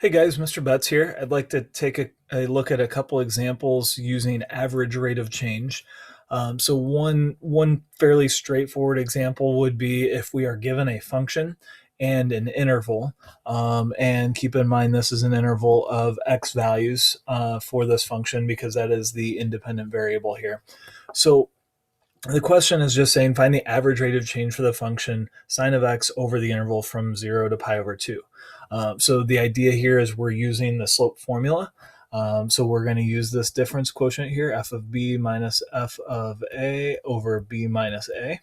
Hey guys, Mr. Betts here. I'd like to take a look at a couple examples using average rate of change. So one fairly straightforward example would be if we are given a function and an interval, and keep in mind this is an interval of x values for this function because that is the independent variable here. So the question is just saying find the average rate of change for the function sine of x over the interval from 0 to pi over 2. So the idea here is we're using the slope formula. So we're going to use this difference quotient here, f of b minus f of a over b minus a,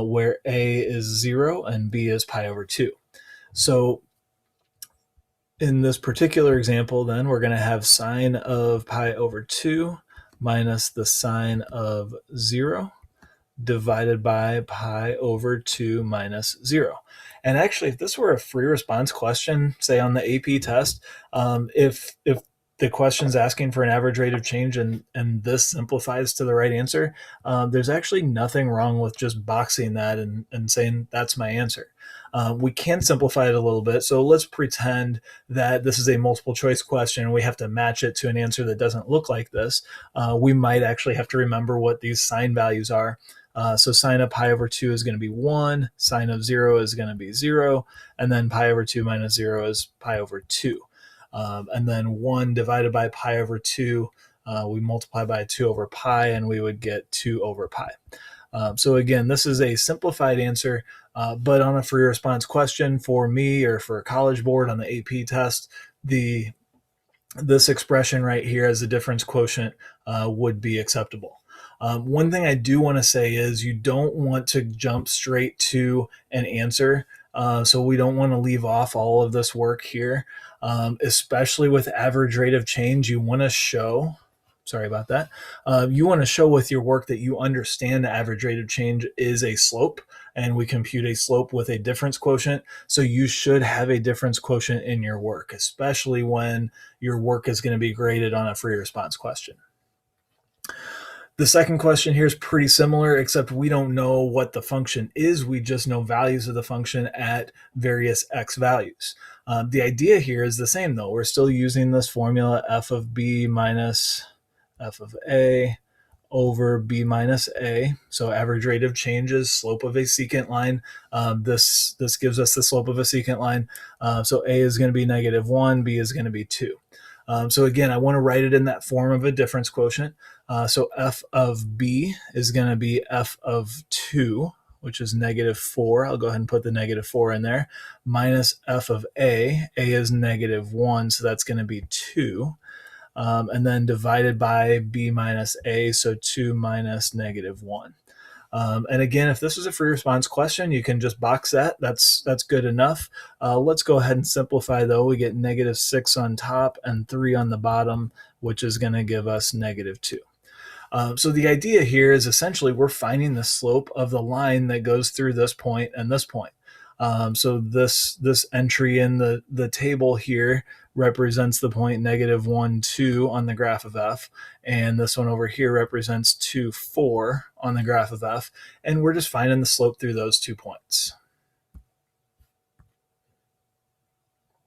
where a is 0 and b is pi over 2. So in this particular example, then, we're going to have sine of pi over 2 minus the sine of 0 divided by pi over 2 minus 0. And actually, if this were a free response question, say on the AP test, if the question's asking for an average rate of change and this simplifies to the right answer, there's actually nothing wrong with just boxing that and saying that's my answer. We can simplify it a little bit. So let's pretend that this is a multiple choice question and we have to match it to an answer that doesn't look like this. We might actually have to remember what these sign values are. So sine of pi over 2 is going to be 1, sine of 0 is going to be 0, and then pi over 2 minus 0 is pi over 2. And then 1 divided by pi over 2, we multiply by 2 over pi, and we would get 2 over pi. So again, this is a simplified answer, but on a free response question for me or for a college board on the AP test, this expression right here as a difference quotient would be acceptable. One thing I do want to say is you don't want to jump straight to an answer. So we don't want to leave off all of this work here, especially with average rate of change. You want to show, sorry about that, you want to show with your work that you understand the average rate of change is a slope, and we compute a slope with a difference quotient. So you should have a difference quotient in your work, especially when your work is going to be graded on a free response question. The second question here is pretty similar, except we don't know what the function is. We just know values of the function at various x values. The idea here is the same, though. We're still using this formula, f of b minus f of a over b minus a. So average rate of change is slope of a secant line. This gives us the slope of a secant line. So a is going to be -1, b is going to be 2. So again, I want to write it in that form of a difference quotient. So f of b is going to be f of 2, which is -4. I'll go ahead and put the -4 in there, minus f of a. A is -1, so that's going to be 2. And then divided by b minus a, so 2 minus -1. And again, if this is a free response question, you can just box that. That's good enough. Let's go ahead and simplify, though. We get -6 on top and 3 on the bottom, which is going to give us -2. So the idea here is essentially we're finding the slope of the line that goes through this point and this point. So this entry in the table here represents the point -1, 2 on the graph of f, and this one over here represents 2, 4 on the graph of f, and we're just finding the slope through those 2 points.